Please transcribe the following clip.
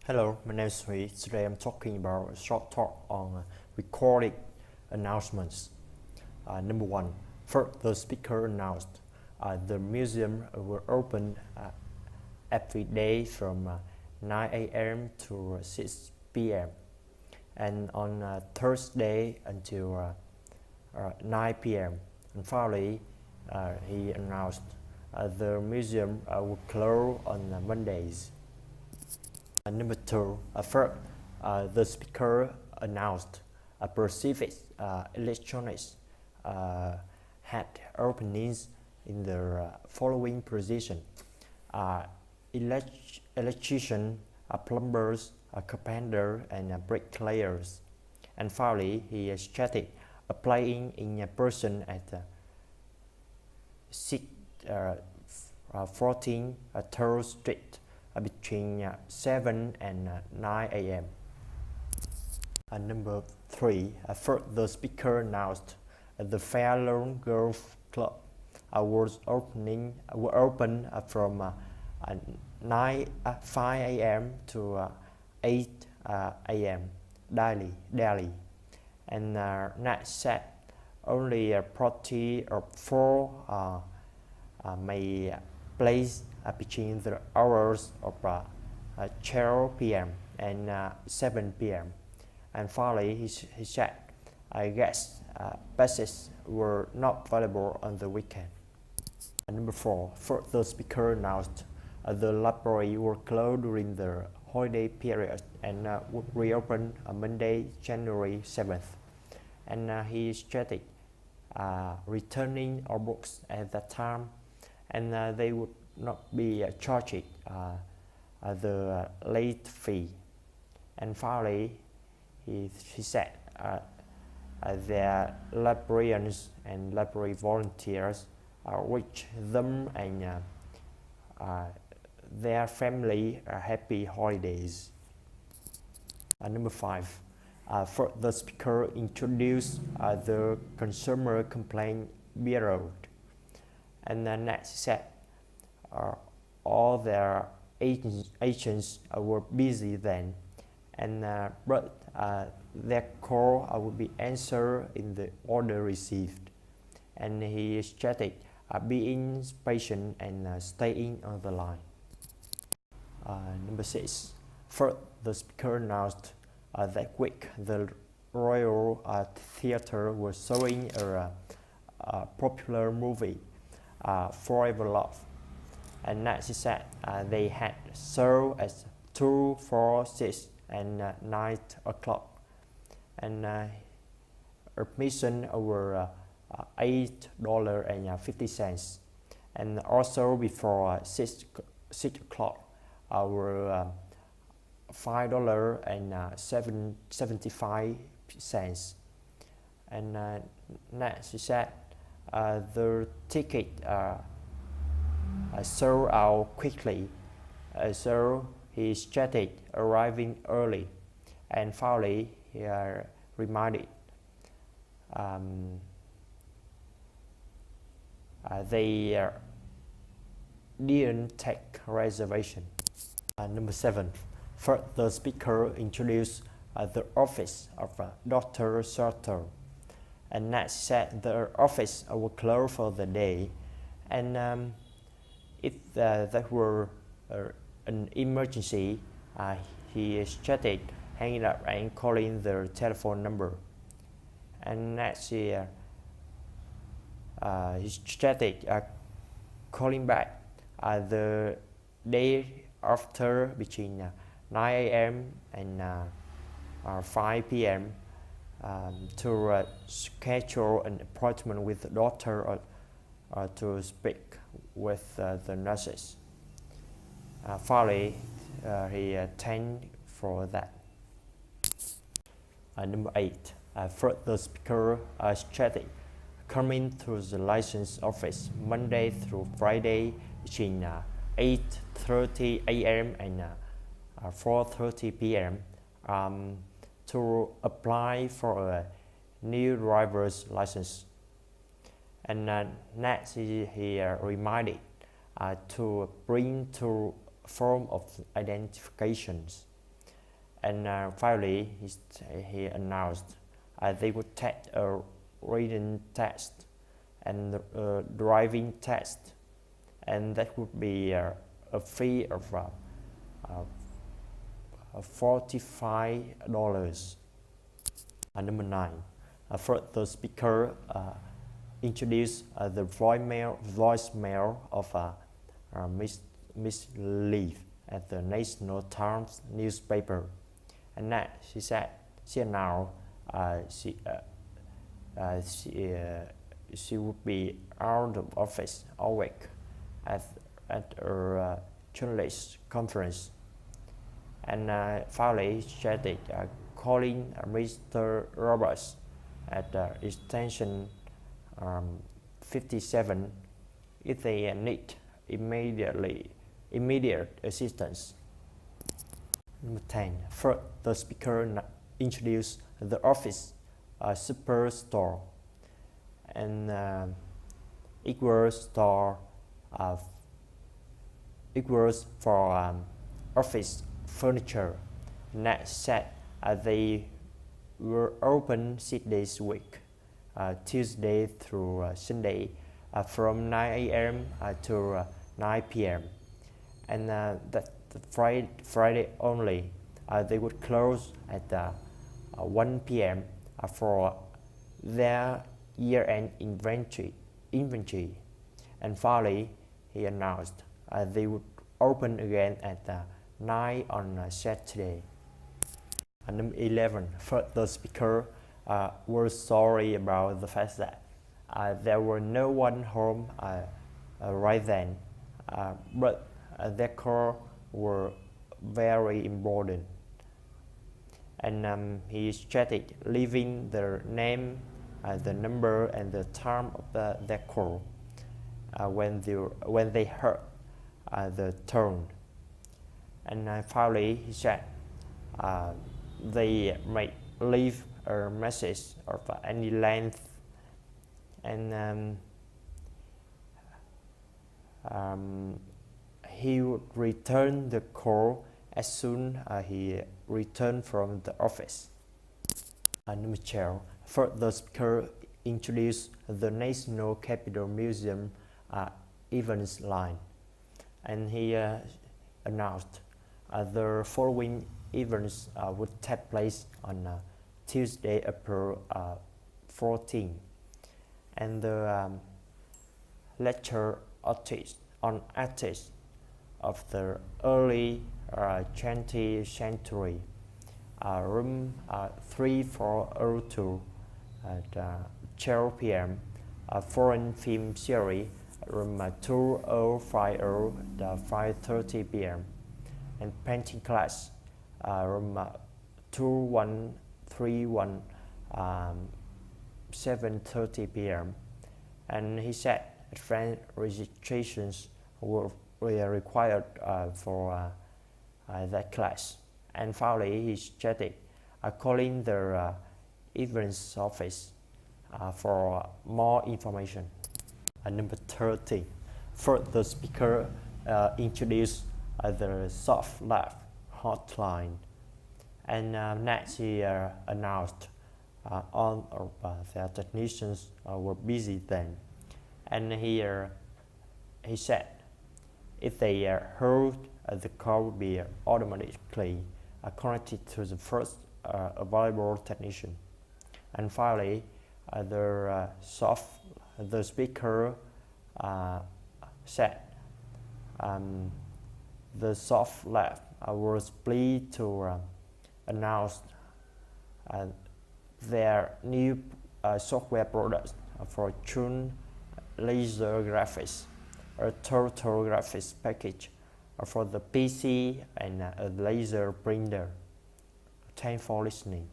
Hello, my name is Nguyễn. Today I'm talking about a short talk on recording announcements. Number one, first the speaker announced the museum will open every day from 9 a.m. to 6 p.m. and on Thursday until 9 p.m. And finally, he announced the museum will close on Mondays. Number two, first, the speaker announced Pacific Electronics had openings in the following position: electrician, plumbers, carpenter, and bricklayers. And finally, he stated applying in person at 614 Third Street between 7 and 9 a.m. Number three, first the speaker announced the Fair Lawn Golf Club was open from 5 a.m. to 8 a.m. daily, and Nat said only a party of 4 may place between the hours of 12 p.m. and 7 p.m. And finally, he said, I guess passes were not available on the weekend. Number four, first the speaker announced the library will close during the holiday period and would reopen on Monday, January 7th. And he stated returning our books at that time, and they would not be charged the late fee. And finally, he said their librarians and library volunteers wish them and their family happy holidays. Number five, first the speaker introduced the Consumer Complaint Bureau, and next said all their agents were busy then, and but their call would be answered in the order received. And he stated being patient and staying on the line. Number six, first the speaker announced that week the Royal Theatre was showing a popular movie, Forever Love. And next he said they had served at 2, 4, 6 and 9 o'clock, and admission over $8.50, and also before 6 o'clock were $5.75. And next he said the ticket sold out quickly, so he started arriving early. And finally, he reminded they didn't take reservation. Number seven, first the speaker introduced the office of Dr. Sartor, and next said the office will close for the day, and if there were an emergency, he started hanging up and calling the telephone number. And next he started calling back the day after between 9 a.m. and 5 p.m. To schedule an appointment with the doctor to speak with the nurses. Finally, he thanked for that. Number eight, first the speaker stated coming to the license office Monday through Friday between 8:30 a.m. and 4:30 p.m. To apply for a new driver's license. And next he reminded to bring 2 forms of identifications. And finally, he announced they would take a reading test and a driving test, and that would be a fee of $45. Number 9. First, the speaker introduced the voicemail of Miss Leaf at the National Times newspaper, and that she said she would be out of office all week at a journalist conference. And finally, she started calling Mr. Roberts at extension 57 if they need immediate assistance. Number 10. First, the speaker introduced the office superstore, and it was for office furniture. Next said they were open 6 days a week, Tuesday through Sunday, from 9 a.m. to 9 p.m. and that Friday only they would close at 1 p.m. For their year-end inventory. And finally, he announced they would open again at 9 on Saturday. Number 11. First, the speaker was sorry about the fact that there were no one home right then, but their call were very important. And he started leaving their name, the number, and the time of their call when they heard the tone. And finally, he said they might leave a message of any length, and he would return the call as soon as he returned from the office. Number 12. First, the speaker introduced the National Capitol Museum events line, and he announced the following events would take place on Tuesday, April 14, and the lecture on artists of the early 20th century, room 3402 at 12 p.m. Foreign film series, room 2050 at 5:30 p.m. and painting class, room 2131 7:30 p.m. And he said advance registrations were required for that class. And finally, he started calling the events office for more information. Number 13. First, the speaker introduced the soft laugh hotline, and next he announced all of their technicians were busy then, and he said if they heard the call would be automatically connected to the first available technician. And finally, the speaker said the soft laugh was pleased to announce their new software products for Tune Laser Graphics, a total graphics package for the PC and a laser printer. Thanks for listening.